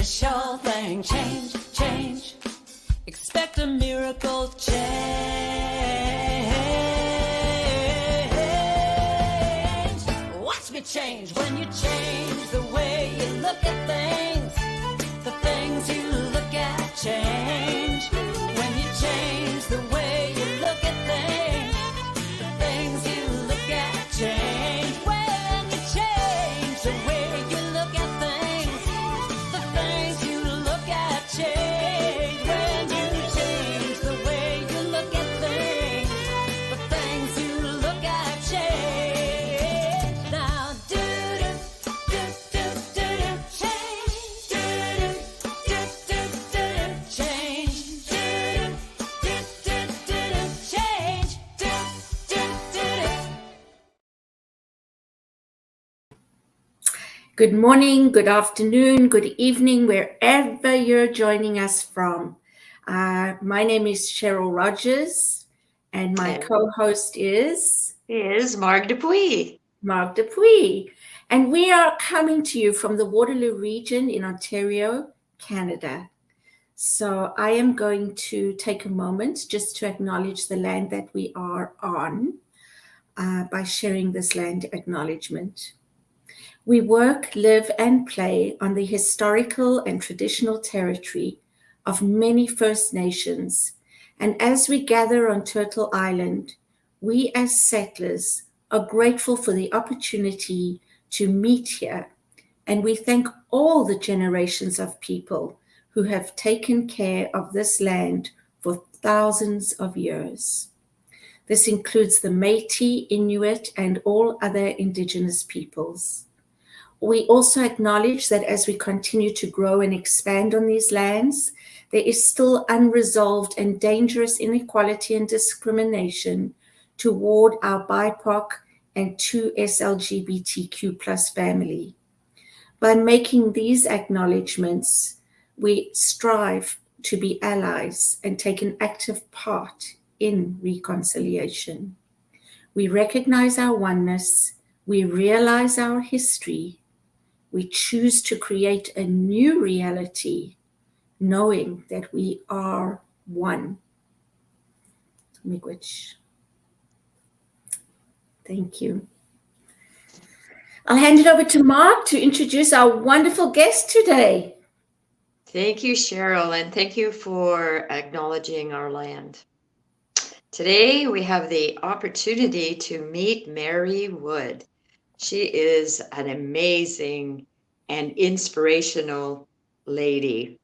a sure thing. Change, change. Expect a miracle change. Watch me change when you change the way you look at things. The things you look at change. When you change the way you look at things, the things you look at change. When you change the way you look at things, the things you look at change. When you change the way you look at things, the things you look at change. Now do do do do do change. Do do do do do change. Do do do do do change. Do do do do. Good morning, good afternoon, good evening, wherever you're joining us from. My name is Cheryl Rogers, and my And- co-host is Is Marg Dupuis. Mark Dupuis. And we are coming to you from the Waterloo region in Ontario, Canada. So I am going to take a moment just to acknowledge the land that we are on by sharing this land acknowledgement. We work, live, and play on the historical and traditional territory of many First Nations. And as we gather on Turtle Island, we as settlers are grateful for the opportunity to meet here. And we thank all the generations of people who have taken care of this land for thousands of years. This includes the Métis, Inuit, and all other Indigenous peoples. We also acknowledge that as we continue to grow and expand on these lands, there is still unresolved and dangerous inequality and discrimination toward our BIPOC and 2S family. By making these acknowledgements, we strive to be allies and take an active part in reconciliation. We recognize our oneness, we realize our history, we choose to create a new reality, knowing that we are one. Miigwech. Thank you. I'll hand it over to Mark to introduce our wonderful guest today. Thank you, Cheryl, and thank you for acknowledging our land. Today, we have the opportunity to meet Mary Wood. She is an amazing and inspirational lady.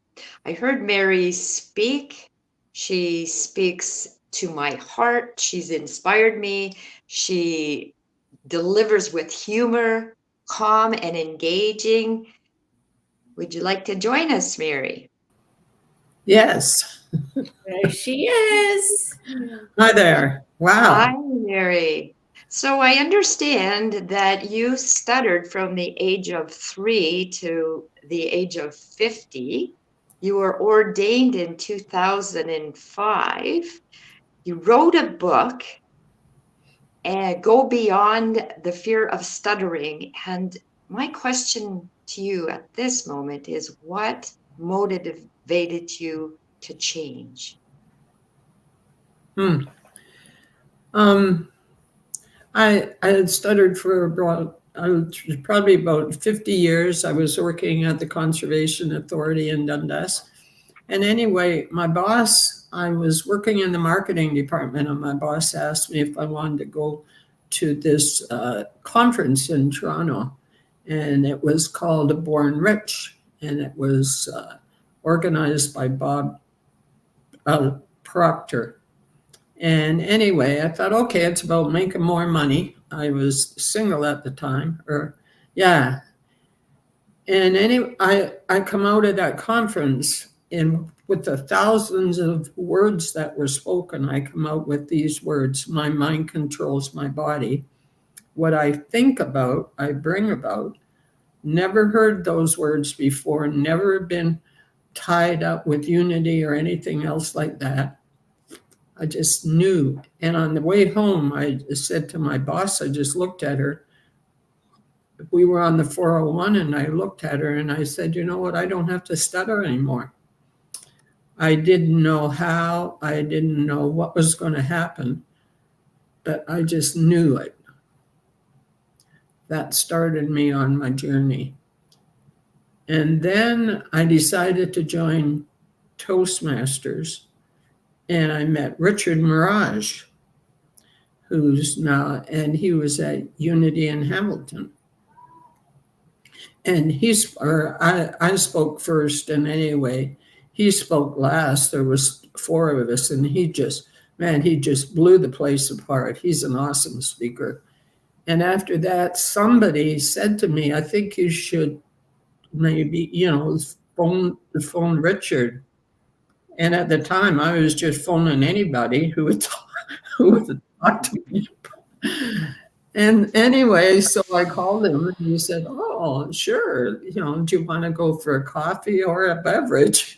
I heard Mary speak. She speaks to my heart. She's inspired me. She delivers with humor, calm and engaging. Would you like to join us, Mary? Yes. There she is. Hi there. Wow. Hi, Mary. So I understand that you stuttered from the age of 3 to the age of 50. You were ordained in 2005. You wrote a book, Go Beyond the Fear of Stuttering. And my question to you at this moment is, what motivated you to change? I had stuttered for probably about 50 years. I was working at the Conservation Authority in Dundas. And anyway, my boss, I was working in the marketing department, and my boss asked me if I wanted to go to this conference in Toronto. And it was called Born Rich. And it was organized by Bob Proctor. And anyway, I thought, okay, it's about making more money. I was single at the time, And anyway, I come out of that conference, and with the thousands of words that were spoken, I come out with these words: my mind controls my body. What I think about, I bring about. Never heard those words before, never been tied up with unity or anything else like that. I just knew. And on the way home, I said to my boss, I just looked at her, we were on the 401 and I looked at her and I said, you know what, I don't have to stutter anymore. I didn't know how, I didn't know what was going to happen, but I just knew it. That started me on my journey. And then I decided to join Toastmasters, and I met Richard Mirage, who's now, and he was at Unity in Hamilton. And I spoke first, and anyway, he spoke last. There was 4 of us, and he just blew the place apart. He's an awesome speaker. And after that, somebody said to me, I think you should maybe, phone Richard. And at the time, I was just phoning anybody who would talk to me. And anyway, so I called him and he said, oh, sure. Do you want to go for a coffee or a beverage?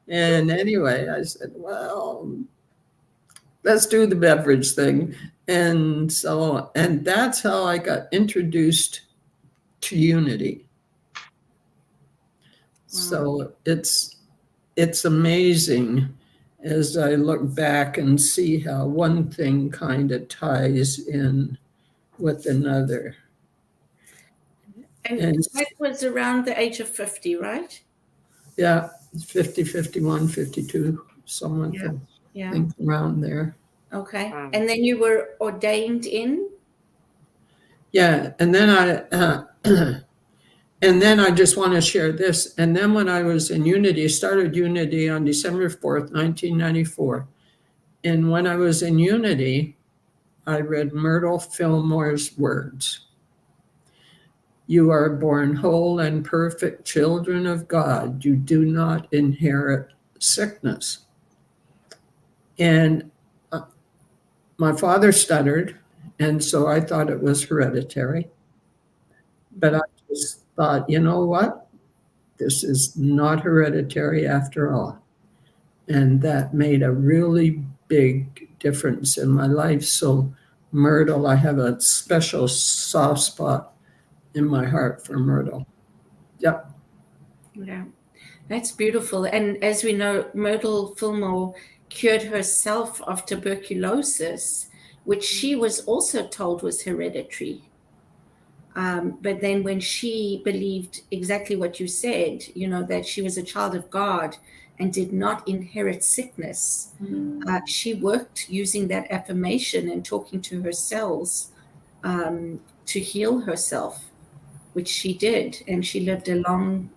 And anyway, I said, well, let's do the beverage thing. And that's how I got introduced to Unity. So it's amazing as I look back and see how one thing kind of ties in with another. And that was around the age of 50, right? Yeah, 50, 51, 52, someone think around there. Okay. And then you were ordained in? Yeah, and then I just want to share this. And then when I was in Unity, started Unity on December 4th, 1994. And when I was in Unity, I read Myrtle Fillmore's words. You are born whole and perfect children of God. You do not inherit sickness. And my father stuttered, and so I thought it was hereditary. But I just thought, you know what? This is not hereditary after all. And that made a really big difference in my life. So Myrtle, I have a special soft spot in my heart for Myrtle. Yep. Yeah, that's beautiful. And as we know, Myrtle Fillmore cured herself of tuberculosis, which she was also told was hereditary. But then when she believed exactly what you said, that she was a child of God and did not inherit sickness, she worked using that affirmation and talking to her cells to heal herself, which she did. And she lived a long,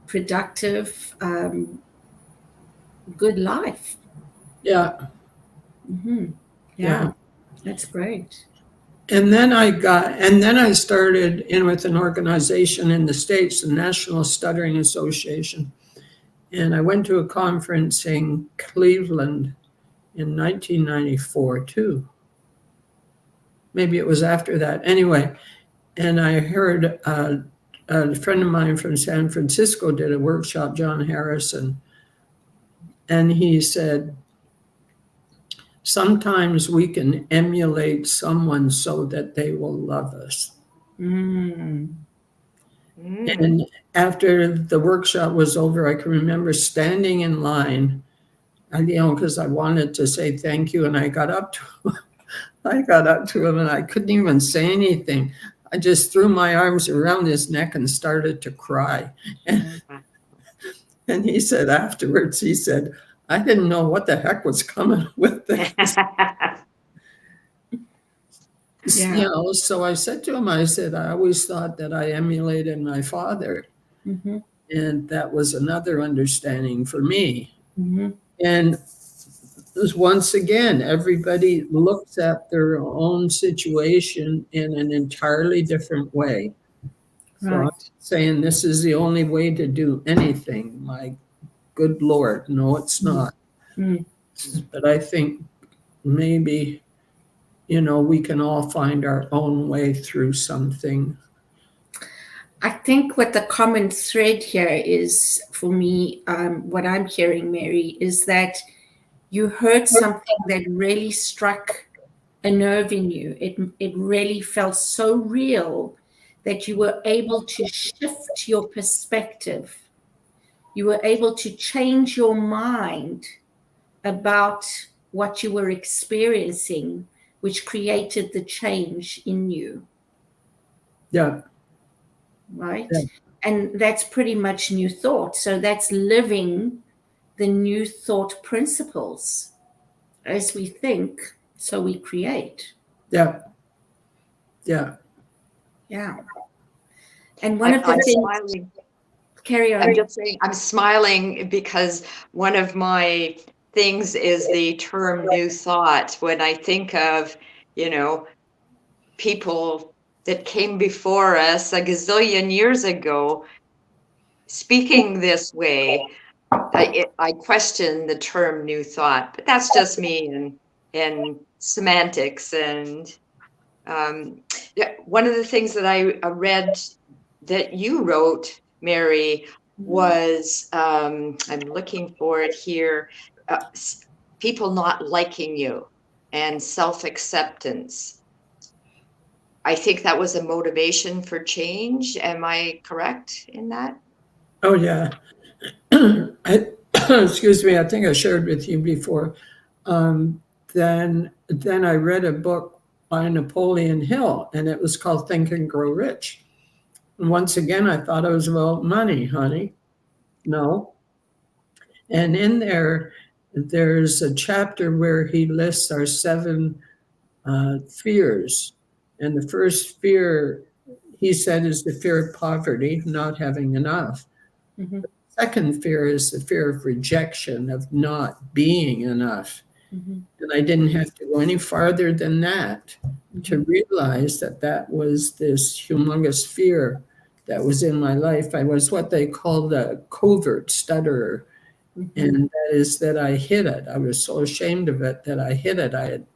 productive, good life. Yeah. Mm-hmm. Yeah. That's great. And then I started in with an organization in the States, the National Stuttering Association. And I went to a conference in Cleveland in 1994 too. Maybe it was after that. Anyway, and I heard a friend of mine from San Francisco did a workshop, John Harrison, and he said, sometimes we can emulate someone so that they will love us. And after the workshop was over, I can remember standing in line, because I wanted to say thank you, and I got up to him and I couldn't even say anything. I just threw my arms around his neck and started to cry. And he said afterwards, I didn't know what the heck was coming with this. So I said to him, I always thought that I emulated my father. Mm-hmm. And that was another understanding for me. Mm-hmm. And once again, everybody looks at their own situation in an entirely different way. So right. I'm saying this is the only way to do anything. My good Lord, no, it's not. Mm. But I think maybe, we can all find our own way through something. I think what the common thread here is, for me, what I'm hearing, Mary, is that you heard something that really struck a nerve in you. It really felt so real that you were able to shift your perspective. You were able to change your mind about what you were experiencing, which created the change in you, Yeah. right? Yeah. And that's pretty much New Thought. So that's living the New Thought principles. As we think, so we create. Yeah. Yeah. Yeah. And one of the I'm things, smiling. carry on. I'm just saying, I'm smiling because one of my things is the term new thought. When I think of, people that came before us a gazillion years ago speaking this way, I question the term new thought, but that's just me and semantics. And one of the things that I read that you wrote, Mary, was I'm looking for it here, people not liking you and self-acceptance. I think that was a motivation for change. Am I correct in that? Oh, yeah. Excuse me, I think I shared with you before. Then I read a book by Napoleon Hill, and it was called Think and Grow Rich. And once again, I thought it was about money, honey. No. And in there's a chapter where he lists our 7 fears. And the first fear, he said, is the fear of poverty, not having enough. Mm-hmm. The second fear is the fear of rejection, of not being enough. Mm-hmm. And I didn't have to go any farther than that to realize that that was this humongous fear that was in my life. I was what they call the covert stutterer. Mm-hmm. And that is that I hid it. I was so ashamed of it that I hid it. I had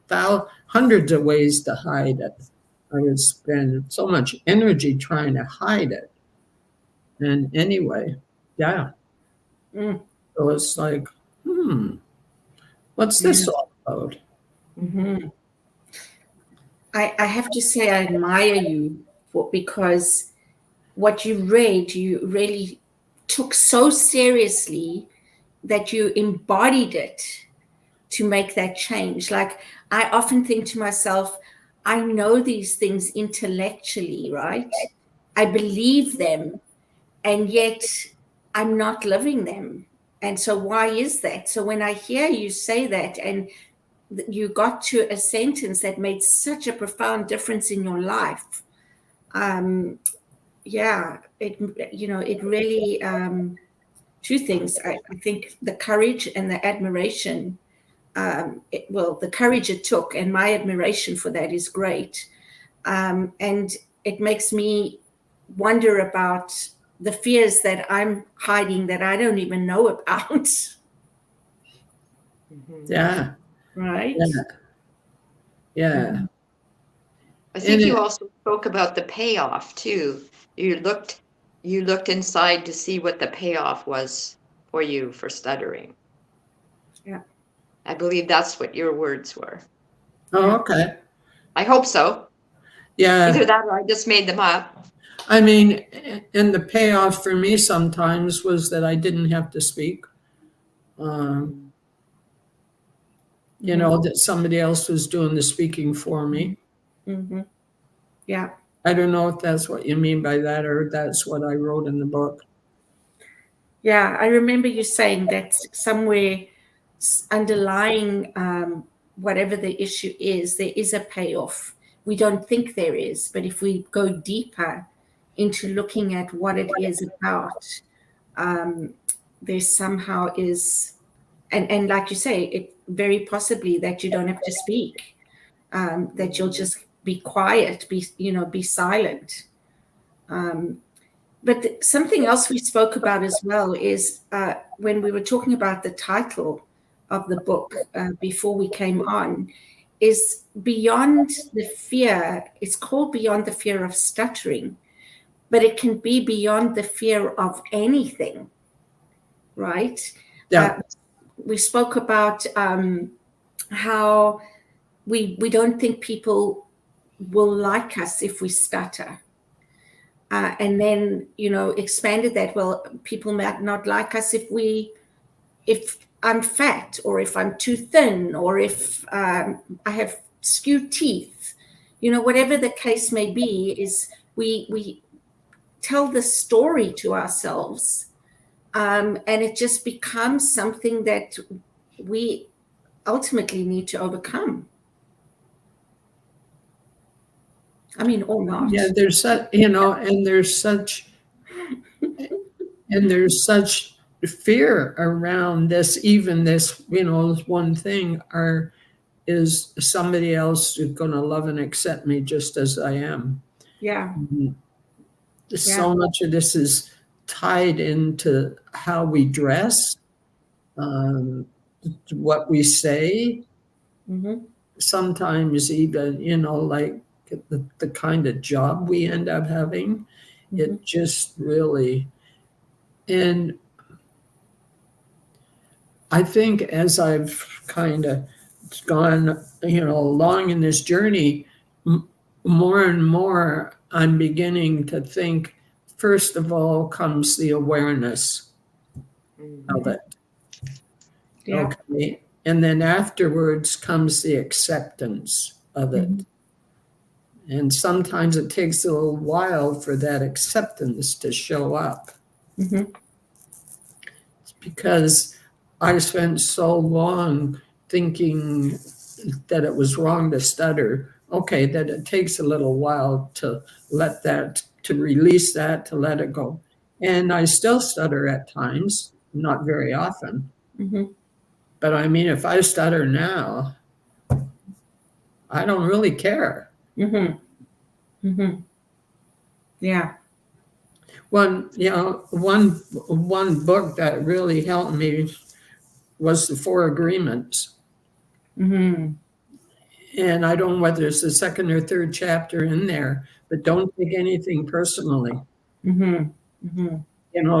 hundreds of ways to hide it. I would spend so much energy trying to hide it. And anyway, yeah. Mm. So it's like, what's this all about? Mm-hmm. I have to say I admire you because what you read, you really took so seriously that you embodied it to make that change. Like, I often think to myself, I know these things intellectually, right? I believe them, and yet I'm not living them. And so why is that? So when I hear you say that, and you got to a sentence that made such a profound difference in your life, it really, 2 things. I think the courage and the admiration, the courage it took and my admiration for that is great. And it makes me wonder about the fears that I'm hiding that I don't even know about. Yeah. Right? Yeah. I think you also spoke about the payoff too. You looked inside to see what the payoff was for you for stuttering. Yeah. I believe that's what your words were. Oh, okay. I hope so. Yeah. Either that or I just made them up. I mean, and the payoff for me sometimes was that I didn't have to speak. That somebody else was doing the speaking for me. Mm-hmm. Yeah. I don't know if that's what you mean by that or that's what I wrote in the book. Yeah, I remember you saying that somewhere underlying whatever the issue is, there is a payoff. We don't think there is, but if we go deeper into looking at what it is about, there somehow is, and like you say, it very possibly that you don't have to speak, that you'll just be quiet, be silent. But something else we spoke about as well is when we were talking about the title of the book before we came on, is Beyond the Fear. It's called Beyond the Fear of Stuttering, but it can be beyond the fear of anything, right? Yeah. We spoke about how we don't think people will like us if we stutter. And then, expanded that, well, people might not like us if I'm fat, or if I'm too thin, or if I have skewed teeth, whatever the case may be, is we tell the story to ourselves, and it just becomes something that we ultimately need to overcome. I mean, or not. Yeah, there's such, and there's such fear around this, even this, this one thing, is somebody else going to love and accept me just as I am. Yeah. So much of this is tied into how we dress, what we say, Mm-hmm. sometimes even, like the kind of job we end up having. Mm-hmm. It just really, and I think as I've kind of gone, along in this journey, more and more I'm beginning to think, first of all comes the awareness of it. Yeah. Okay. And then afterwards comes the acceptance of it. Mm-hmm. And sometimes it takes a little while for that acceptance to show up. Mm-hmm. It's because I spent so long thinking that it was wrong to stutter. Okay, that it takes a little while to let that, to release that, to let it go. And I still stutter at times, not very often. Mm-hmm. But I mean, if I stutter now, I don't really care. Mm-hmm. Mm-hmm. Yeah. One book that really helped me was The Four Agreements. Mm-hmm. And I don't know whether it's the second or third chapter in there, but don't take anything personally. Mm-hmm. Mm-hmm.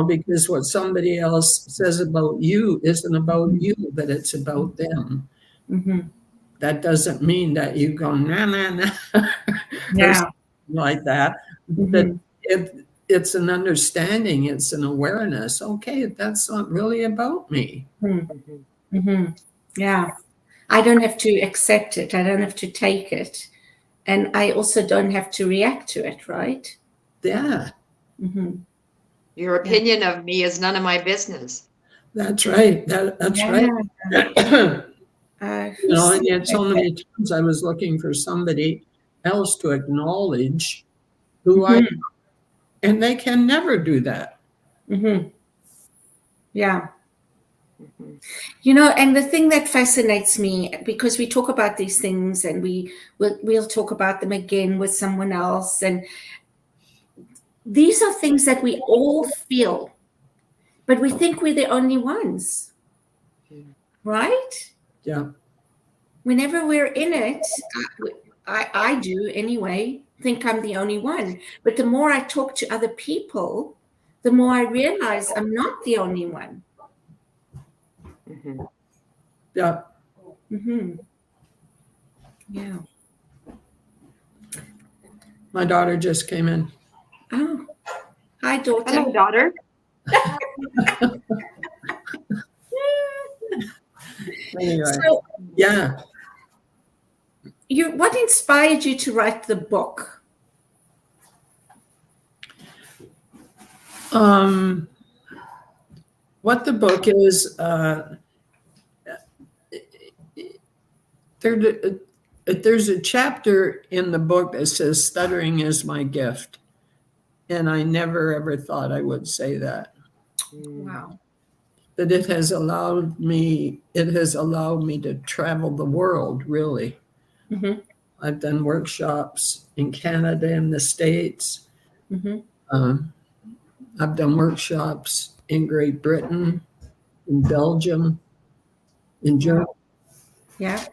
Because what somebody else says about you isn't about you, but it's about them. Mm-hmm. That doesn't mean that you go, nah, nah, nah, or Yeah. something like that. Mm-hmm. But it's an understanding, it's an awareness. Okay, that's not really about me. Mm-hmm. Mm-hmm. Yeah. I don't have to accept it. I don't have to take it. And I also don't have to react to it, right? Yeah, Mm-hmm. Your opinion of me is none of my business. that's right. That's Yeah. right. Who And said yet so that? many times I was looking for somebody else to acknowledge who I am, and they can never do that. Mm-hmm. Yeah. Mhm. And the thing that fascinates me, because we talk about these things and we'll talk about them again with someone else, and these are things that we all feel, but we think we're the only ones, right? Yeah. Whenever we're in it, I do anyway, think I'm the only one. But the more I talk to other people, the more I realize I'm not the only one. Mhm. Yeah. Mm-hmm. Yeah. My daughter just came in. Oh, hi, daughter. Hello, daughter. Anyway, So, yeah. what inspired you to write the book? What the book is, there's a chapter in the book that says stuttering is my gift. And I never ever thought I would say that. Wow. But it has allowed me to travel the world, really. Mm-hmm. I've done workshops in Canada and the States. Mm-hmm. I've done workshops in Great Britain, in Belgium, in Germany. Yeah.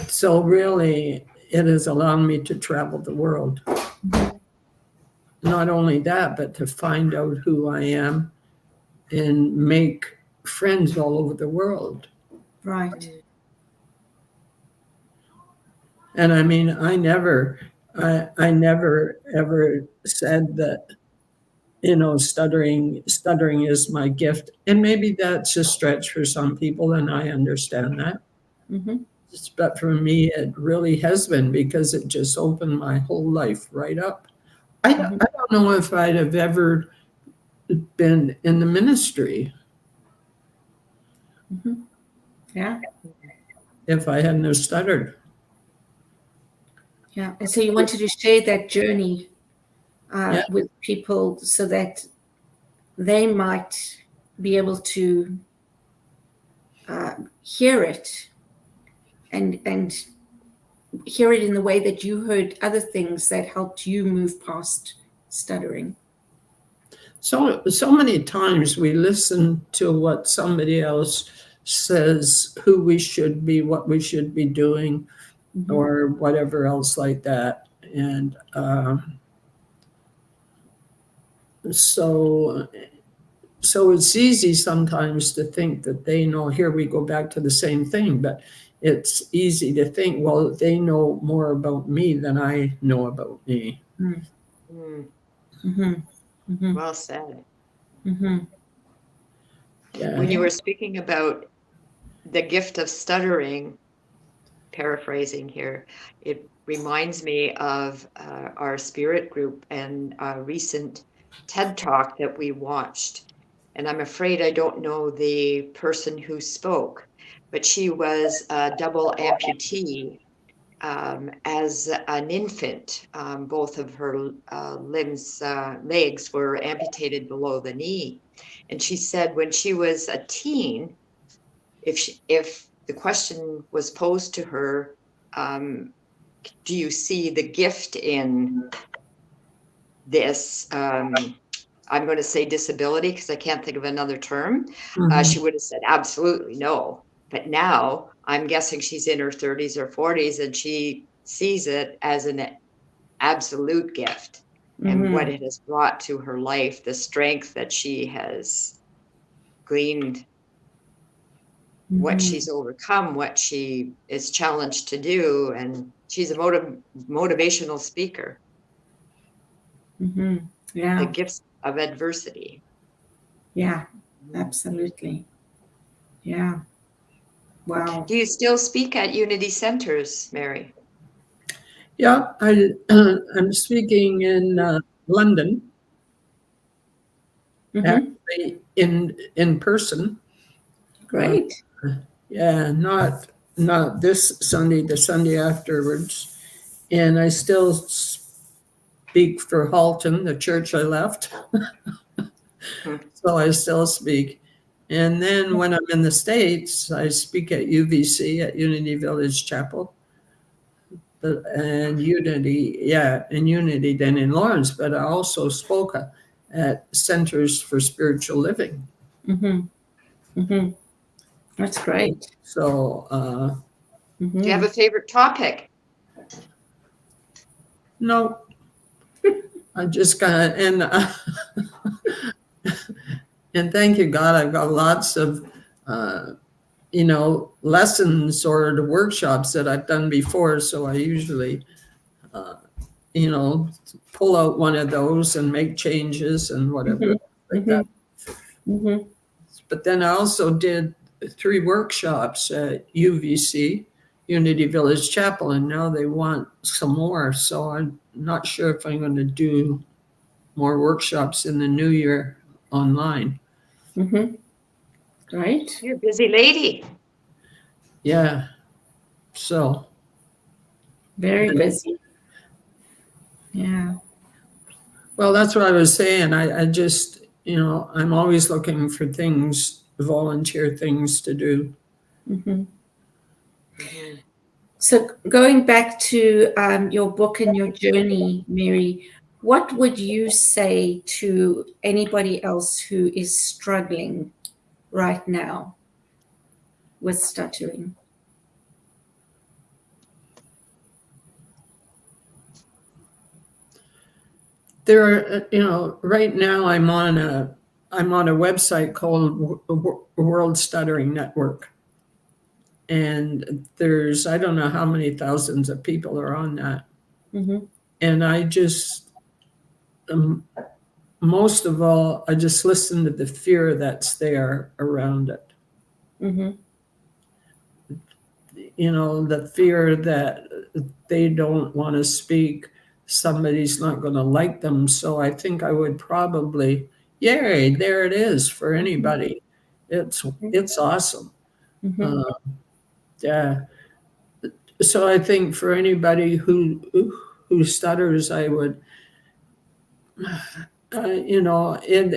So really, it has allowed me to travel the world. Not only that, but to find out who I am and make friends all over the world. Right. And I mean, I never ever said that, stuttering is my gift. And maybe that's a stretch for some people, and I understand that. Mm-hmm. But for me, it really has been, because it just opened my whole life right up. I don't know if I'd have ever been in the ministry Mm-hmm. Yeah. if I hadn't have stuttered. Yeah. And so you wanted to share that journey Yeah. with people so that they might be able to hear it and hear it in the way that you heard other things that helped you move past stuttering. So many times we listen to what somebody else says, who we should be, what we should be doing, Mm-hmm. or whatever else like that. And so it's easy sometimes to think that they know. Here we go back to the same thing, but it's easy to think, well, they know more about me than I know about me. Mm, Mm-hmm. Mm-hmm. well said. Mm-hmm. Yeah. When you were speaking about the gift of stuttering, paraphrasing here, it reminds me of our spirit group and a recent TED Talk that we watched. And I'm afraid I don't know the person who spoke, but she was a double amputee as an infant. Both of her legs were amputated below the knee. And she said when she was a teen, if the question was posed to her, do you see the gift in this? I'm going to say disability because I can't think of another term. Mhm. She would have said absolutely no. But now I'm guessing she's in her 30s or 40s and she sees it as an absolute gift, and what it has brought to her life, the strength that she has gleaned, what she's overcome, what she is challenged to do, and she's a motivational speaker. Mm-hmm. Yeah. The gifts of adversity. Yeah, absolutely. Yeah. Wow. Do you still speak at Unity Centers, Mary? Yeah, I'm speaking in London, Mm-hmm. actually in person. Great. Yeah, not this Sunday, the Sunday afterwards. And I still speak for Halton, the church I left. So I still speak. And then when I'm in the States, I speak at UVC, at Unity Village Chapel. And Unity then in Lawrence, but I also spoke at Centers for Spiritual Living. Mm-hmm. Mm-hmm. That's great. So, Do you have a favorite topic? no, I just got, and thank you, God, I've got lots of, lessons or the workshops that I've done before. So I usually, pull out one of those and make changes and whatever like that. Mm-hmm. But then I also did 3 workshops at UVC, Unity Village Chapel, and now they want some more. So I'm not sure if I'm going to do more workshops in the new year online. Mm-hmm. Great. You're a busy lady. Yeah. So. Very busy. Yeah. Well, that's what I was saying. I just, I'm always looking for things, volunteer things to do. Mm-hmm. So going back to your book and your journey, Mary, what would you say to anybody else who is struggling right now with stuttering? There are, right now I'm on a website called World Stuttering Network. And there's, I don't know how many thousands of people are on that. Mm-hmm. And I just, most of all, I just listen to the fear that's there around it. Mm-hmm. You know, the fear that they don't want to speak, somebody's not going to like them. So I think I would probably, yay, there it is for anybody. It's awesome. Mm-hmm. Yeah. So I think for anybody who stutters, I would, you know, and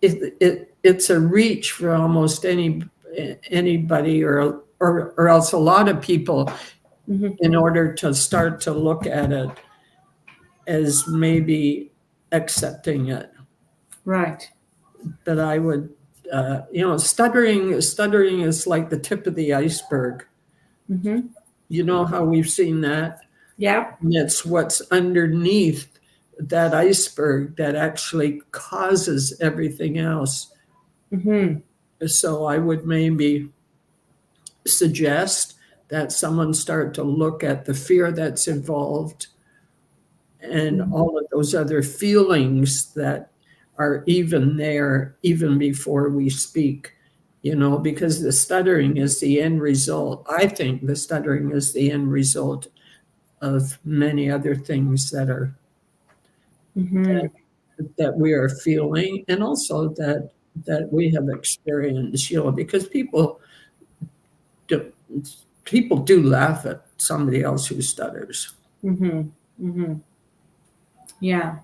it's a reach for almost anybody or else a lot of people, Mm-hmm. in order to start to look at it as maybe accepting it. Right. That I would, you know, stuttering is like the tip of the iceberg. Mm-hmm. You know how we've seen that? Yeah. And it's what's underneath that iceberg that actually causes everything else. Mm-hmm. So I would maybe suggest that someone start to look at the fear that's involved and all of those other feelings that are even there, even before we speak, you know, because the stuttering is the end result. I think the stuttering is the end result of many other things that are Mm-hmm. that we are feeling, and also that we have experienced, you know, because people do laugh at somebody else who stutters. Mm-hmm. Mm-hmm. Yeah.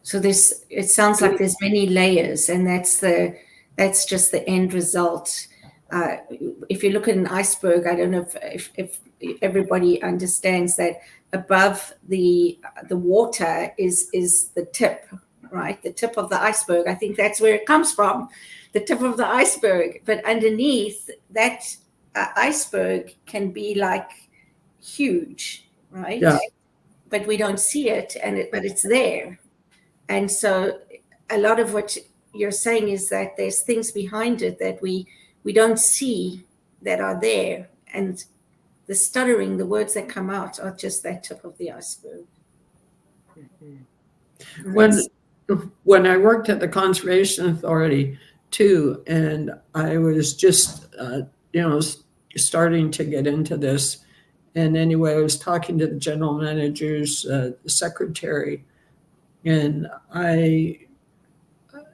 So it sounds like there's many layers, and that's just the end result. If you look at an iceberg, I don't know if everybody understands that above the water is the tip, right? The tip of the iceberg. I think that's where it comes from, the tip of the iceberg. But underneath that iceberg can be like huge, right? Yeah. But we don't see it, but it's there. And so a lot of what you're saying is that there's things behind it that we don't see that are there. And the stuttering, the words that come out are just that tip of the iceberg. When I worked at the Conservation Authority too, and I was just, you know, starting to get into this. And anyway, I was talking to the general manager's secretary, and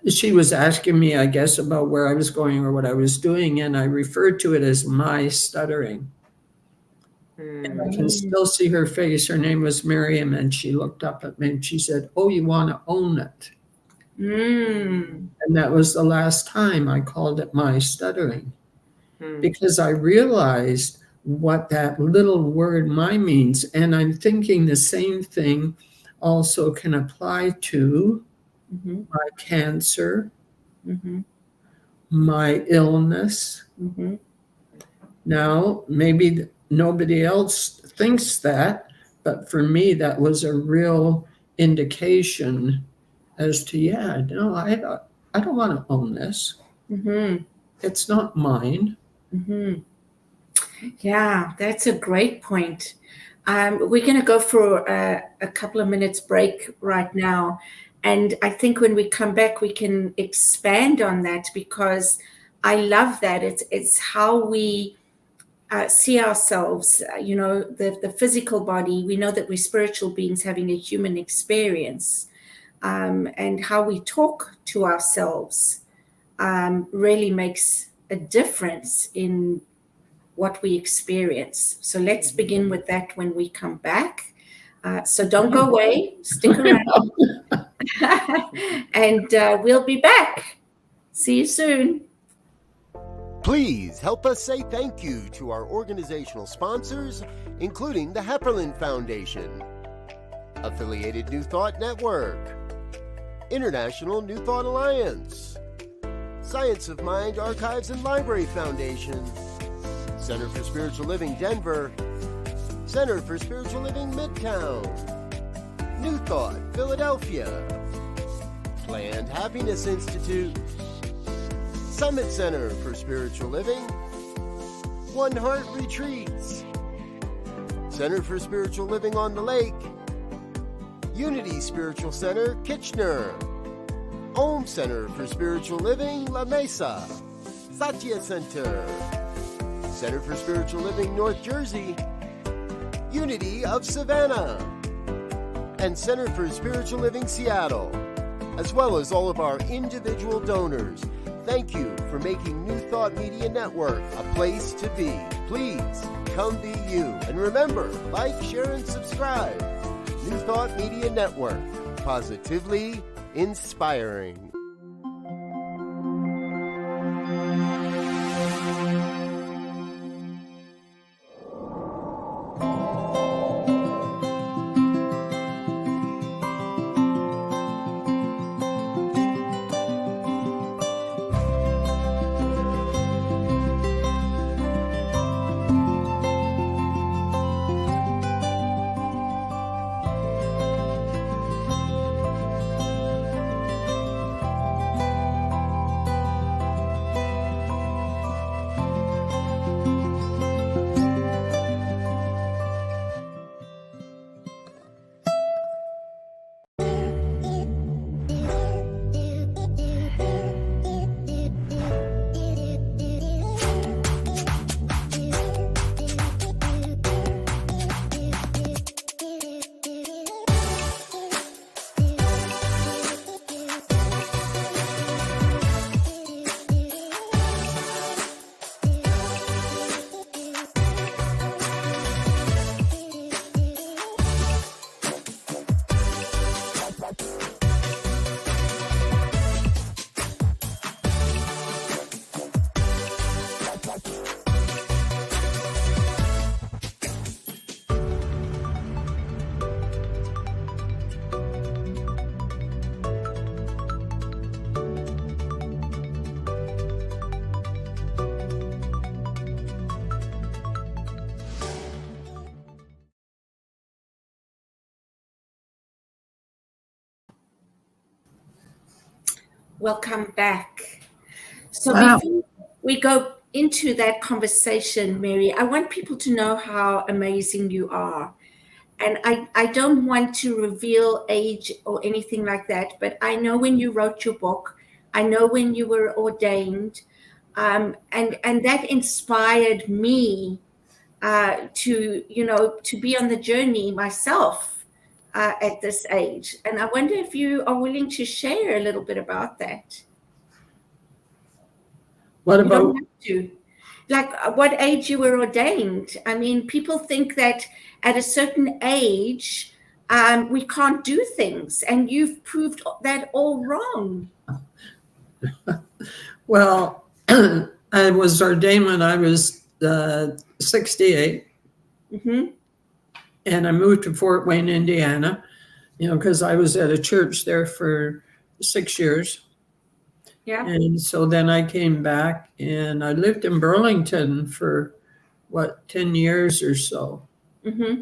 she was asking me, I guess, about where I was going or what I was doing, and I referred to it as my stuttering. And I can still see her face. Her name was Miriam, and she looked up at me and she said, "Oh, you want to own it?" Mm. And that was the last time I called it my stuttering, because I realized what that little word "my" means. And I'm thinking the same thing also can apply to my cancer, my illness. Now, maybe nobody else thinks that, but for me, that was a real indication as to, yeah, no, I don't want to own this. It's not mine. Yeah, that's a great point. We're going to go for a couple of minutes break right now. And I think when we come back, we can expand on that, because I love that. It's how we see ourselves, you know, the physical body. We know that we're spiritual beings having a human experience, and how we talk to ourselves really makes a difference in what we experience. So let's begin with that when we come back. So don't go away, stick around, and we'll be back. See you soon. Please help us say thank you to our organizational sponsors, including the Hepperlin Foundation, Affiliated New Thought Network, International New Thought Alliance, Science of Mind Archives and Library Foundation, Center for Spiritual Living Denver, Center for Spiritual Living Midtown, New Thought Philadelphia, Planned Happiness Institute, Summit Center for Spiritual Living, One Heart Retreats, Center for Spiritual Living on the Lake, Unity Spiritual Center, Kitchener, Om Center for Spiritual Living, La Mesa, Satya Center, Center for Spiritual Living, North Jersey, Unity of Savannah, and Center for Spiritual Living, Seattle, as well as all of our individual donors. Thank you for making New Thought Media Network a place to be. Please come be you. And remember, like, share, and subscribe. New Thought Media Network, positively inspiring. Welcome back. So Wow. before we go into that conversation, Mary, I want people to know how amazing you are. And I don't want to reveal age or anything like that, but I know when you wrote your book, I know when you were ordained, and that inspired me to be on the journey myself at this age. And I wonder if you are willing to share a little bit about that. What You don't about, have to. Like what age you were ordained. I mean, people think that at a certain age, we can't do things, and you've proved that all wrong. well, I was ordained when I was 68, Hmm. and I moved to Fort Wayne, Indiana, because I was at a church there for 6 years. Yeah. And so then I came back and I lived in Burlington for 10 years or so. Hmm.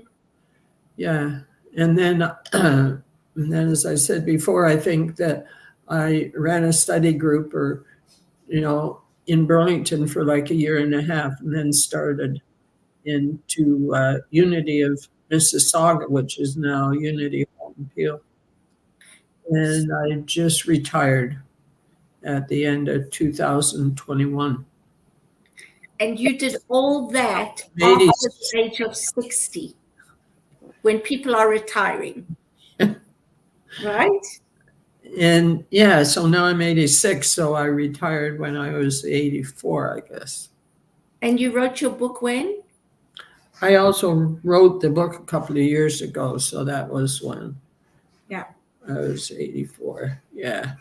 Yeah. And then as I said before, I think that I ran a study group in Burlington for like a year and a half, and then started into Unity of Mississauga, which is now Unity Halton Peel. And I just retired at the end of 2021. And you did all that Maybe- after the age of 60, when people are retiring, right? And yeah, so now I'm 86, so I retired when I was 84, I guess. And you wrote your book when? I also wrote the book a couple of years ago, so that was when Yeah. I was 84. Yeah.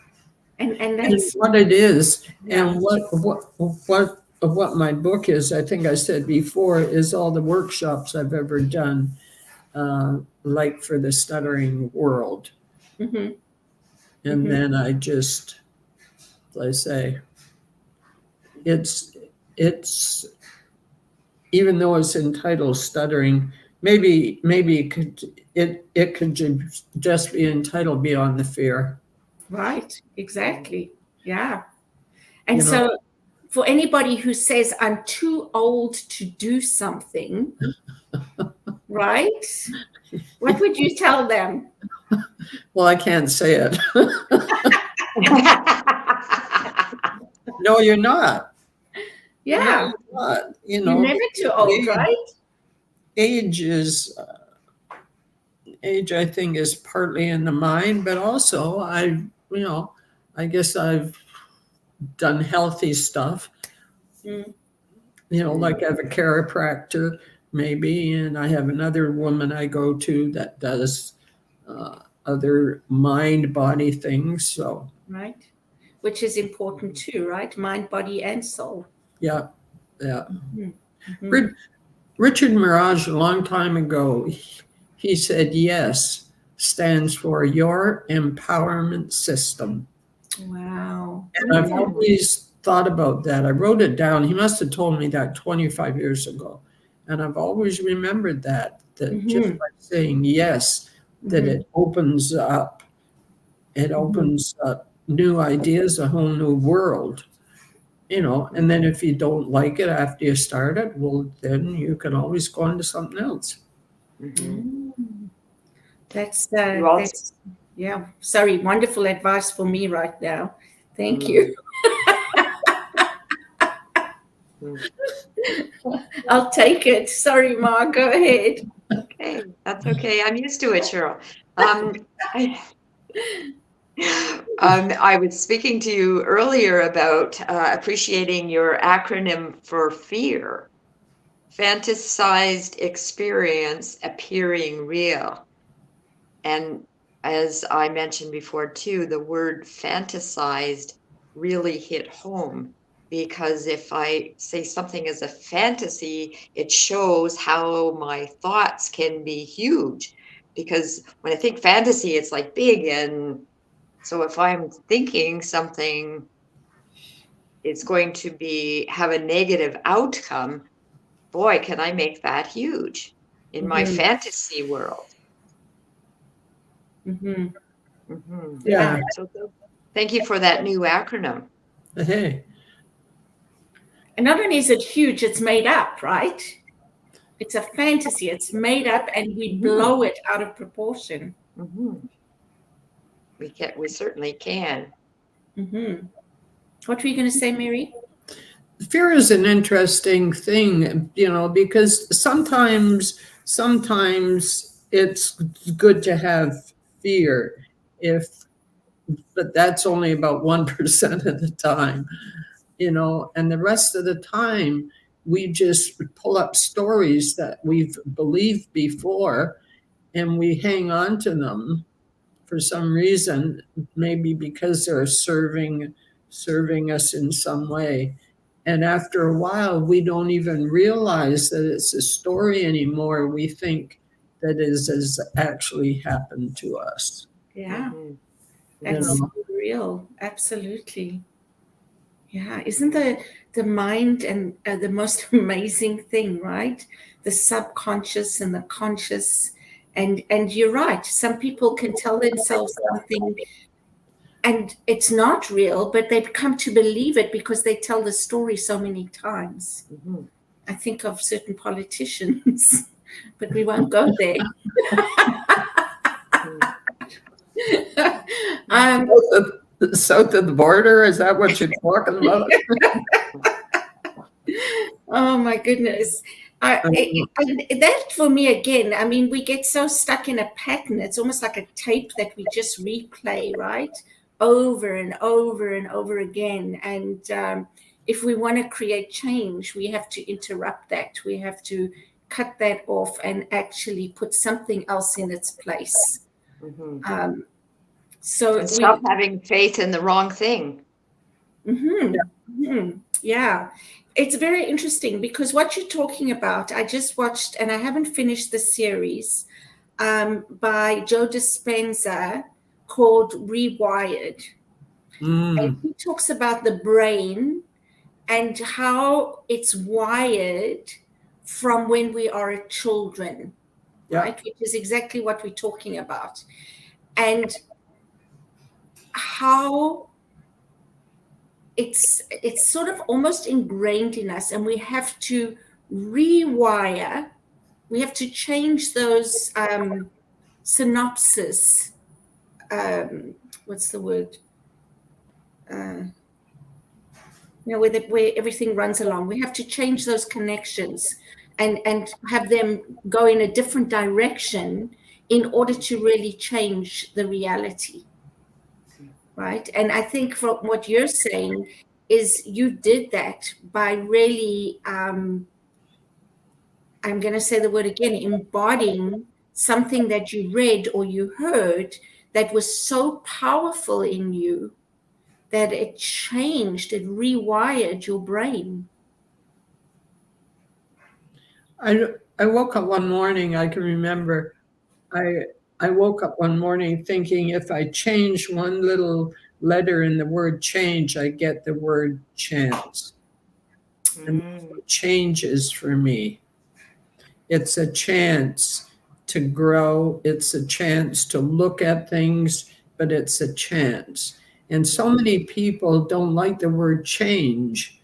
And And that's what it is, Yeah. and what my book is, I think I said before, is all the workshops I've ever done, like for the stuttering world. Mhm. And Mhm. then I just, as I say, it's even though it's entitled stuttering, maybe it could just be entitled Beyond the Fear. right, exactly. Yeah. And You know- so for anybody who says I'm too old to do something, right? What would you tell them? Well, I can't say it. No, you're not. Yeah, You're not. You you're know, never too old, right? age is age. I think is partly in the mind, but also I guess I've done healthy stuff. Mm. You know, like I have a chiropractor maybe, and I have another woman I go to that does other mind body things. So Right, which is important too, right? Mind, body, and soul. yeah. Mhm. Ri- Richard Mirage, a long time ago, he said yes stands for your empowerment system. Wow. And I've always thought about that. I wrote it down. He must have told me that 25 years ago. And I've always remembered that just by saying yes, that it opens up. It opens up new ideas, a whole new world. You know, and then if you don't like it after you start it, well, then you can always go on to something else. Mhm. That's You also- that's yeah. Sorry, wonderful advice for me right now. Thank Mm. you. I'll take it. Sorry, Ma. Go ahead. Okay, that's okay. I'm used to it, Cheryl. I was speaking to you earlier about appreciating your acronym for fear. Fantasized experience appearing real. And as I mentioned before too, the word fantasized really hit home, because if I say something is a fantasy, it shows how my thoughts can be huge. Because when I think fantasy, it's like big. And so if I'm thinking something, it's going to have a negative outcome. Boy, can I make that huge in my fantasy world. Mhm. Mhm. Yeah. So thank you for that new acronym. Hey, And not only is it huge, it's made up, right? It's a fantasy. It's made up, and we blow it out of proportion. Mhm. We certainly can. What were you going to say, Mary? fear is an interesting thing, you know, because sometimes it's good to have fear, but that's only about 1% of the time, you know, and the rest of the time we just pull up stories that we've believed before and we hang on to them for some reason, maybe because they're serving us in some way. And after a while, we don't even realize that it's a story anymore. We think that has actually happened to us. Yeah, Mhm. that's know. real. Absolutely. Yeah, isn't the mind and the most amazing thing, right? The subconscious and the conscious, and you're right. Some people can tell themselves something, and it's not real, but they've come to believe it because they tell the story so many times. Mhm. I think of certain politicians, but we won't go there. South of the border, is that what you're talking about? Oh my goodness. That for me again, I mean, we get so stuck in a pattern. It's almost like a tape that we just replay, right? Over and over and over again. And if we want to create change, we have to interrupt that. We have to cut that off and actually put something else in its place. Mhm. So And stop having faith in the wrong thing. Yeah, it's very interesting because what you're talking about, I just watched, and I haven't finished the series by Joe Dispenza called Rewired. And he talks about the brain and how it's wired from when we are children, right? Which is exactly what we're talking about. And how it's sort of almost ingrained in us, and we have to rewire. We have to change those synopsis. What's the word? Where everything runs along. We have to change those connections and have them go in a different direction in order to really change the reality. Right? And I think from what you're saying is you did that by really, I'm going to say the word again, embodying something that you read or you heard that was so powerful in you that it changed, it rewired your brain. I woke up one morning, I can remember, I woke up one morning thinking if I change one little letter in the word change, I get the word chance. And that's what change is for me. It's a chance to grow. It's a chance to look at things, but it's a chance. And so many people don't like the word change,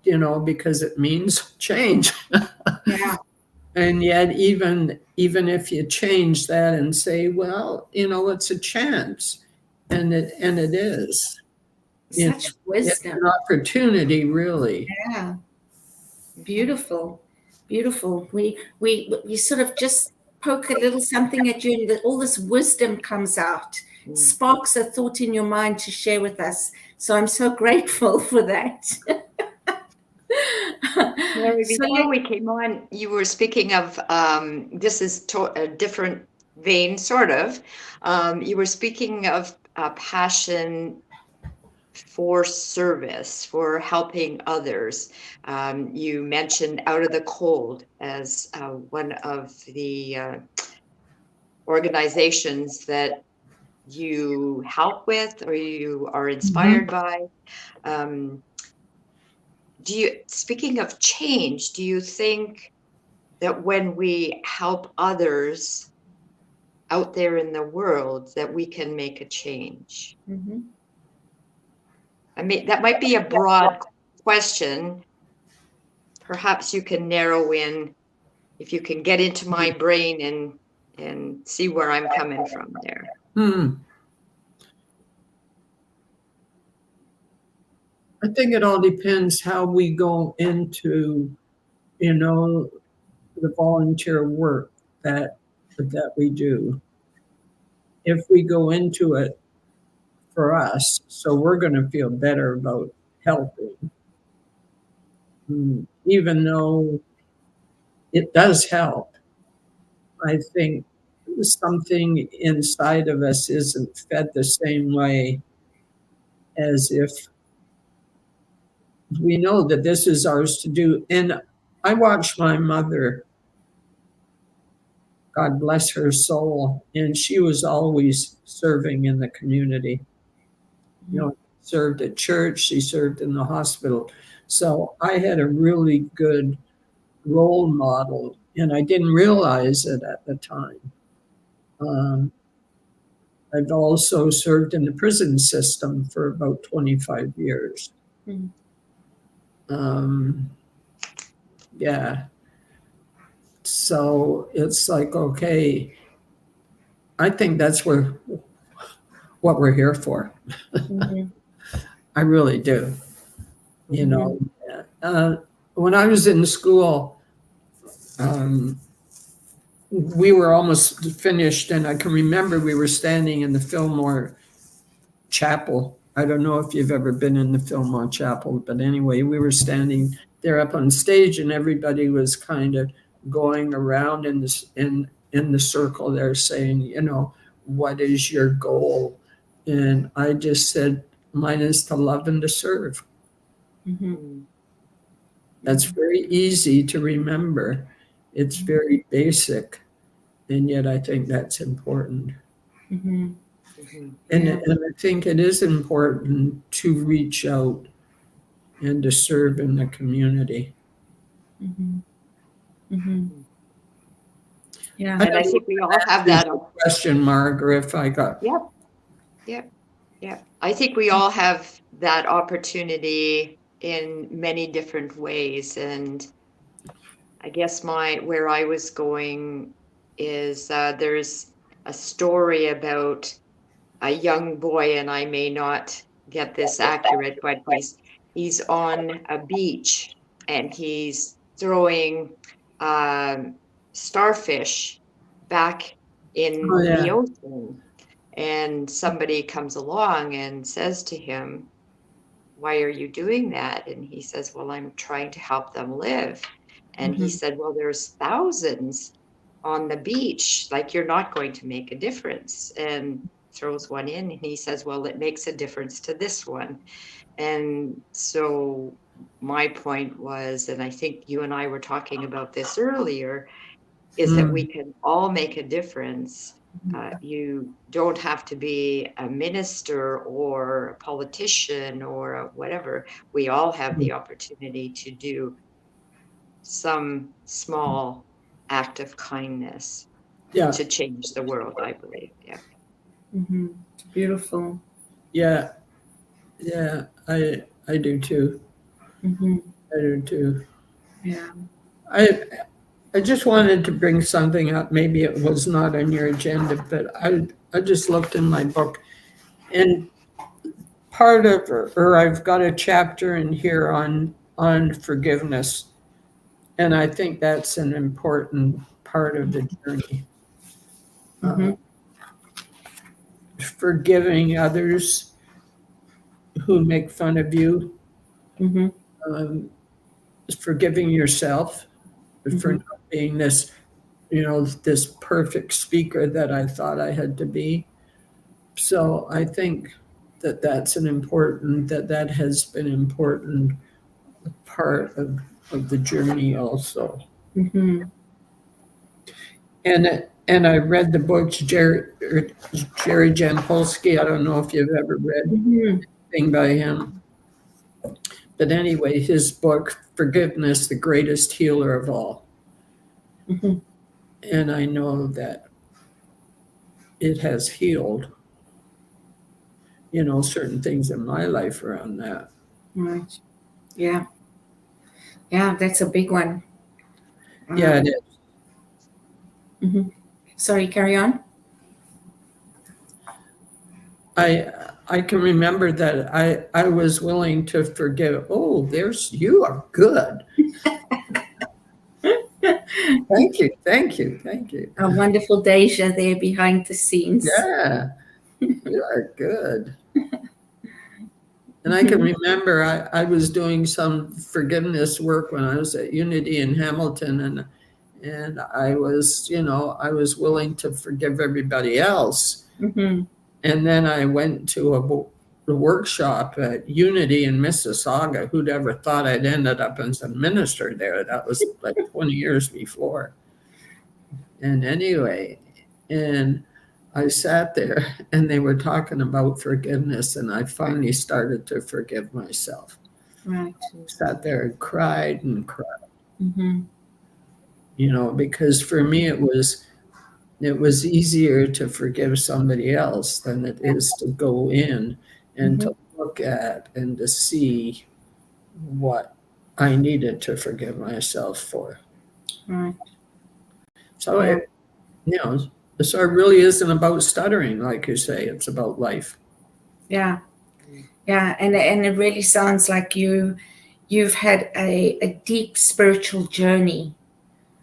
because it means change. Yeah. And yet, even if you change that and say, well, it's a chance, and it is. Such wisdom. It's an opportunity, really. Yeah. Beautiful. Beautiful. We sort of just poke a little something at you, and all this wisdom comes out. Sparks a thought in your mind to share with us. So I'm so grateful for that. Mary, before we came on, you were speaking of, this is a different vein, sort of. You were speaking of passion for service, for helping others. You mentioned Out of the Cold as one of the organizations that you help with or you are inspired by. Speaking of change, do you think that when we help others out there in the world that we can make a change? Mm-hmm. I mean, that might be a broad question. Perhaps you can narrow in, if you can get into my brain and see where I'm coming from there. I think it all depends how we go into, the volunteer work that we do. If we go into it for us, so we're going to feel better about helping, even though it does help. I think something inside of us isn't fed the same way as if we know that this is ours to do. And I watched my mother, God bless her soul, and she was always serving in the community. Served at church, she served in the hospital. So I had a really good role model, and I didn't realize it at the time. I've also served in the prison system for about 25 years. Yeah. So it's like, okay, I think that's what we're here for. I really do. When I was in school, we were almost finished, and I can remember we were standing in the Fillmore Chapel. I don't know if you've ever been in the Fillmore Chapel, but anyway, we were standing there up on stage, and everybody was kind of going around in the circle there saying, what is your goal? And I just said, mine is to love and to serve. That's very easy to remember. It's very basic, and yet I think that's important. And I think it is important to reach out and to serve in the community. Yeah. And I think we all have that. Question, Margaret, if I got. Yep. Yeah, I think we all have that opportunity in many different ways. And I guess where I was going is there's a story about a young boy, and I may not get this accurate, but he's on a beach and he's throwing starfish back in Oh, the yeah. ocean. And somebody comes along and says to him, "Why are you doing that?" And he says, "Well, I'm trying to help them live." And he Mhm. said, "Well, there's thousands on the beach. Like, you're not going to make a difference." And throws one in, and he says, "Well, it makes a difference to this one." And so my point was, and I think you and I were talking about this earlier, is that we Mm. can all make a difference. You don't have to be a minister or a politician or whatever. We all have the opportunity to do some small act of kindness Yeah, to change the world, I believe. Yeah. Mhm. Beautiful. yeah, yeah. I do too. Mhm. I do too. Yeah. I I just wanted to bring something up. Maybe it was not on your agenda, but I just looked in my book, and part of, or I've got a chapter in here on forgiveness, and I think that's an important part of the journey. Uh, Mhm. Forgiving others who make fun of you, Mhm. um, forgiving yourself for Mhm. not being this, this perfect speaker that I thought I had to be. So I think that has been important part of the journey also. Mhm. And I read the books, Jerry Jampolsky. I don't know if you've ever read Mhm. anything by him, but anyway, his book Forgiveness, the Greatest Healer of All. Mhm. And I know that it has healed, certain things in my life around that. Right. Yeah. Yeah, that's a big one. Yeah, it is. Mhm. Sorry, carry on. I can remember that I was willing to forgive. Oh, you are good. Thank you, thank you, thank you. A wonderful Deja there behind the scenes. Yeah, you are good. And I can Mhm. remember I was doing some forgiveness work when I was at Unity in Hamilton, and I was willing to forgive everybody else. Mhm. And then I went to a workshop at Unity in Mississauga. Who'd ever thought I'd ended up as a minister there? That was like 20 years before. And anyway, and I sat there and they were talking about forgiveness, and I finally started to forgive myself. Right. Sat there and cried and cried, Mhm. because for me it was easier to forgive somebody else than it is to go in and to look at and to see what I needed to forgive myself for. Right. So Yeah. so it really isn't about stuttering, like you say. It's about life. Yeah. Yeah. And it really sounds like you've had a deep spiritual journey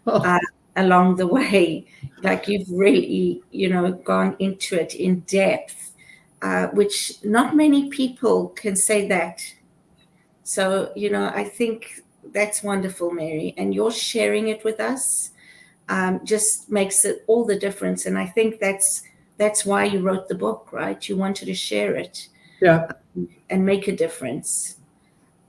Oh, along the way. Like you've really, gone into it in depth, which not many people can say that. So, I think that's wonderful, Mary. And you're sharing it with us just makes it all the difference. And I think that's why you wrote the book, right? You wanted to share it yeah. and make a difference.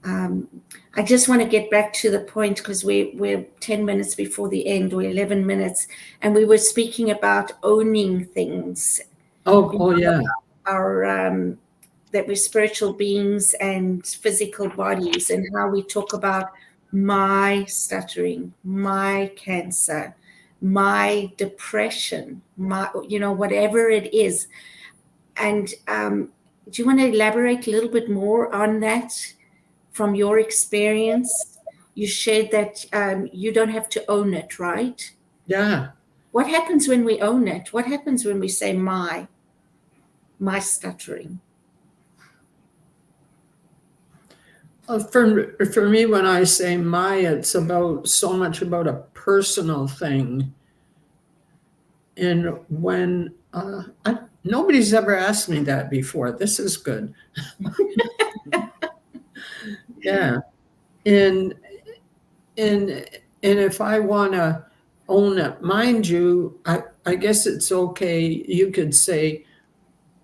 Um, I just want to get back to the point because we're 10 minutes before the end, or 11 minutes, and we were speaking about owning things. Oh, yeah. Our that we're spiritual beings and physical bodies, and how we talk about my stuttering, my cancer, my depression, my whatever it is. And Do you want to elaborate a little bit more on that from your experience? You shared that you don't have to own it, right? Yeah. What happens when we own it? What happens when we say my stuttering? For me, when I say my, it's about so much about a personal thing. And when nobody's ever asked me that before, this is good. Yeah, and if I want to own it, mind you, I guess it's okay. You could say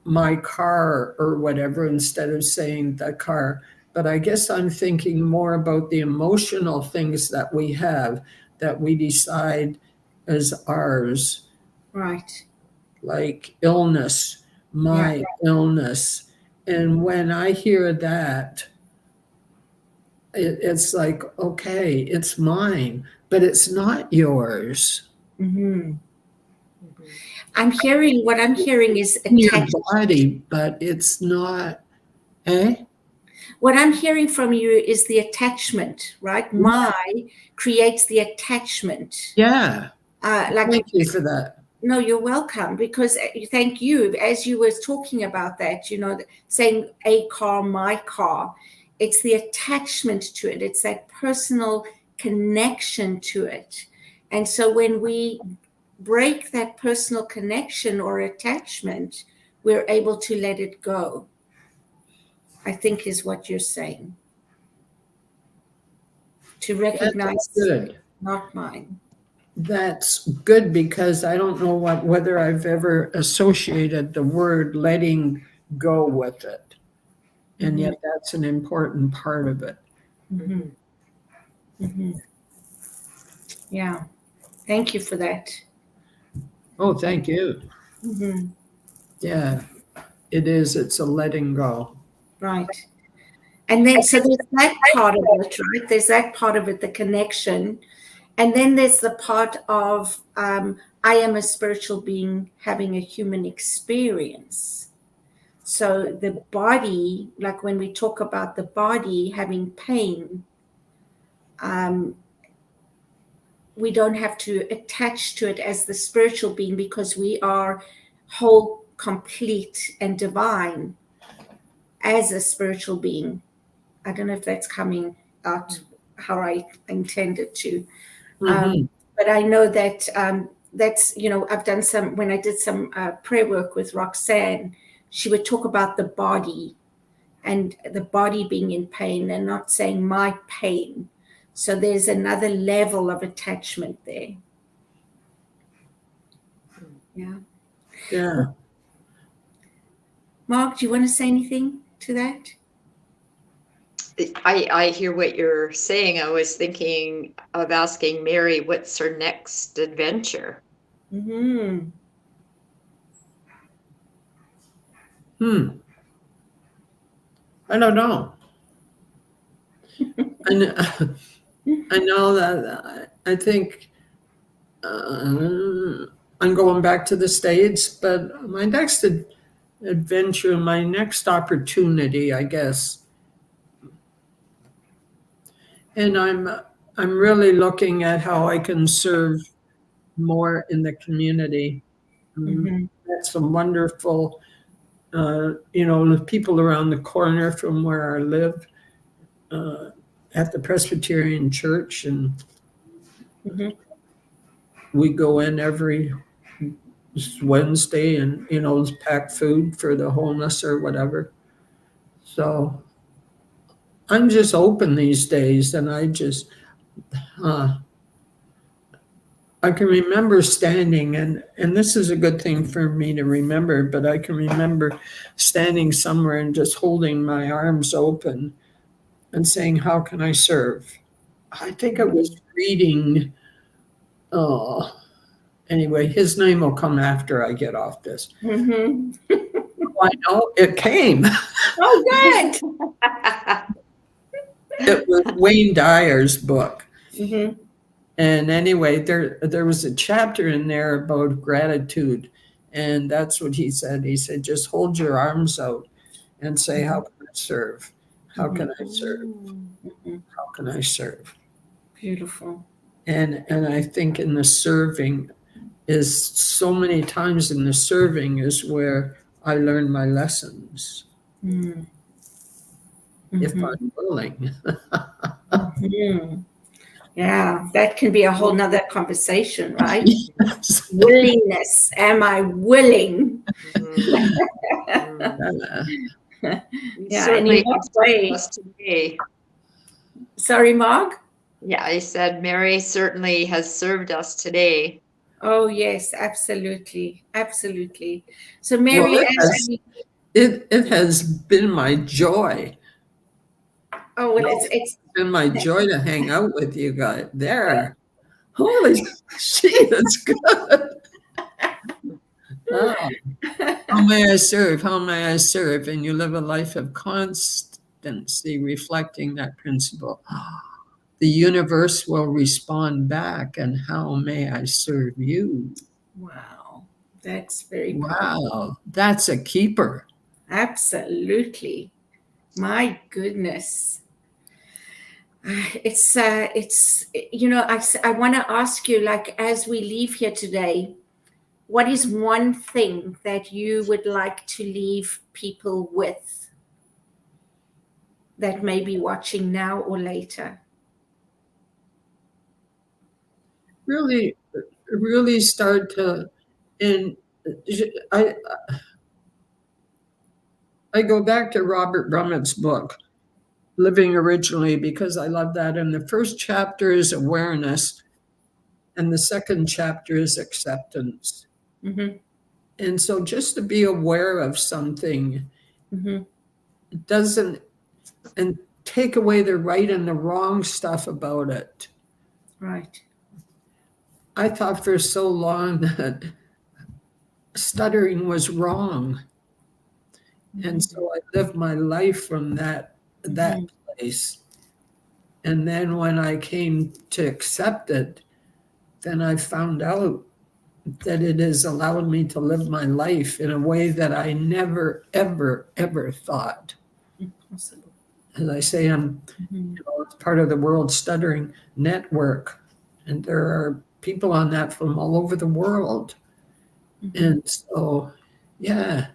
my car or whatever instead of saying the car. But I guess I'm thinking more about the emotional things that we have that we decide as ours, Right. like illness, my illness. And when I hear that, it's like, okay, it's mine, but it's not yours. Mm-hmm. What I'm hearing is In your attachment. body, but it's not, eh? What I'm hearing from you is the attachment, right? My creates the attachment. Yeah. Like, Thank you for that. no, you're welcome, because thank you. As you were talking about that, saying a car, my car, it's the attachment to it. It's that personal connection to it. And so when we break that personal connection or attachment, we're able to let it go, I think is what you're saying. To recognize, That's good. not mine. That's good, because I don't know whether I've ever associated the word letting go with it. And yet that's an important part of it. Mm-hmm. Mm-hmm. Yeah. Thank you for that. Oh, thank you. Mm-hmm. Yeah, it is. It's a letting go. Right. And then, so there's that part of it, right? There's that part of it, the connection. And then there's the part of, I am a spiritual being having a human experience. So the body, like when we talk about the body having pain, we don't have to attach to it as the spiritual being, because we are whole, complete, and divine as a spiritual being. I don't know if that's coming out how I intended to. But I know that that's, I've done when I did some prayer work with Roxanne, she would talk about the body and the body being in pain and not saying my pain. So there's another level of attachment there. Yeah. Yeah. Mark, do you want to say anything to that? I hear what you're saying. I was thinking of asking Mary, what's her next adventure? Mm-hmm. I don't know. I know that I think I'm going back to the States, but my next adventure, my next opportunity, I guess. And I'm really looking at how I can serve more in the community. That's some wonderful, the people around the corner from where I live at the Presbyterian Church, and we go in every Wednesday and, pack food for the homeless or whatever. So I'm just open these days, and I just, I can remember standing, and this is a good thing for me to remember, but I can remember standing somewhere and just holding my arms open and saying, how can I serve? I think I was reading, anyway, his name will come after I get off this. I know it came. Oh, good. It was Wayne Dyer's book. And anyway, there was a chapter in there about gratitude. And that's what he said. He said, just hold your arms out and say, how can I serve? How can I serve? Mhm. How can I serve? Beautiful. And I think in the serving is so many times in the serving is where I learn my lessons, Mm. if Mhm. I'm willing. Mhm. Yeah, that can be a whole nother conversation, right? Yes. Willingness. Am I willing? Mm. Yeah. You Yeah, and certainly in what have served way? us today. Sorry, Marg? Yeah, I said Mary certainly has served us today. Oh, yes, absolutely. Absolutely. So, Well, Mary, it has been my joy. oh, well, it's Been my joy to hang out with you guys there. Holy shit, that's good. Oh, how may I serve? How may I serve? And you live a life of constancy, reflecting that principle. The universe will respond back. And how may I serve you? wow. That's very powerful. Wow, that's a keeper. Absolutely. My goodness. It's I want to ask you, like, as we leave here today, what is one thing that you would like to leave people with that may be watching now or later? Really, really start to, and I go back to Robert Brummett's book, Living Originally, because I love that. And the first chapter is awareness, and the second chapter is acceptance. Mm-hmm. And so just to be aware of something Mm-hmm. doesn't, and take away the right and the wrong stuff about it. Right. I thought for so long that stuttering was wrong. And so I lived my life from that place. And then when I came to accept it, then I found out that it has allowed me to live my life in a way that I never, ever, ever thought. Possible. As I say, I'm part of the World Stuttering Network, and there are people on that from all over the world. And so, yeah.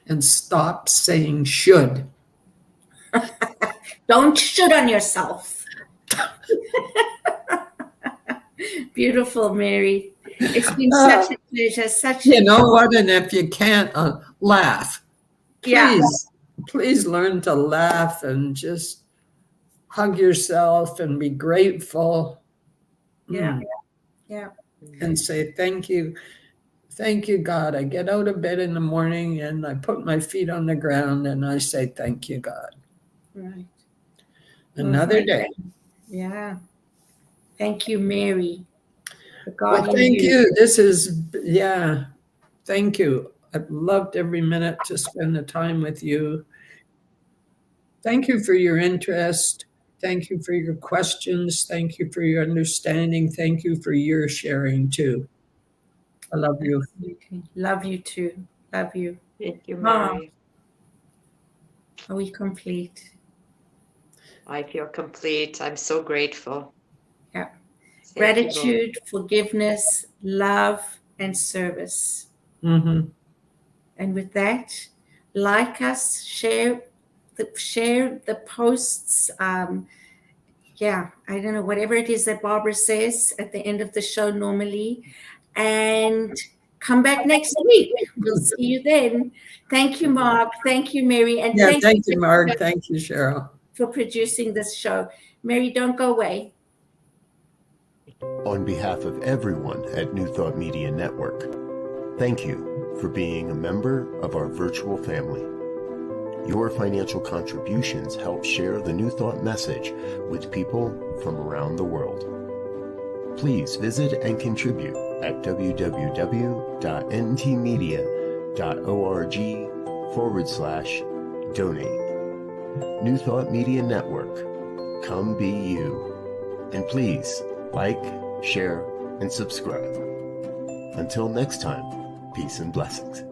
And stop saying should. Don't should on yourself. Beautiful, Mary. It's been such a pleasure. You know what? And if you can't laugh, please learn to laugh and just hug yourself and be grateful. Yeah. And say, thank you. Thank you, God. I get out of bed in the morning and I put my feet on the ground and I say, thank you, God. Right. Another day. Yeah. Thank you, Mary. Well, thank you. This is, thank you. I've loved every minute to spend the time with you. Thank you for your interest. Thank you for your questions. Thank you for your understanding. Thank you for your sharing too. I love you. Absolutely. Love you too. Love you. Thank you, Mary. Are we complete? I feel complete. I'm so grateful. Yeah. Thank you, Lord. Gratitude, forgiveness, love, and service. Mm-hmm. And with that, like us, share the posts. I don't know, whatever it is that Barbara says at the end of the show normally. And come back next week. We'll see you then. Thank you, Mark. Thank you, Mary. And thank you, Mark. Thank you, Cheryl, for producing this show. Mary, don't go away. On behalf of everyone at New Thought Media Network, thank you for being a member of our virtual family. Your financial contributions help share the New Thought message with people from around the world. Please visit and contribute at www.ntmedia.org/donate. New Thought Media Network, come be you. And please like, share, and subscribe. Until next time, peace and blessings.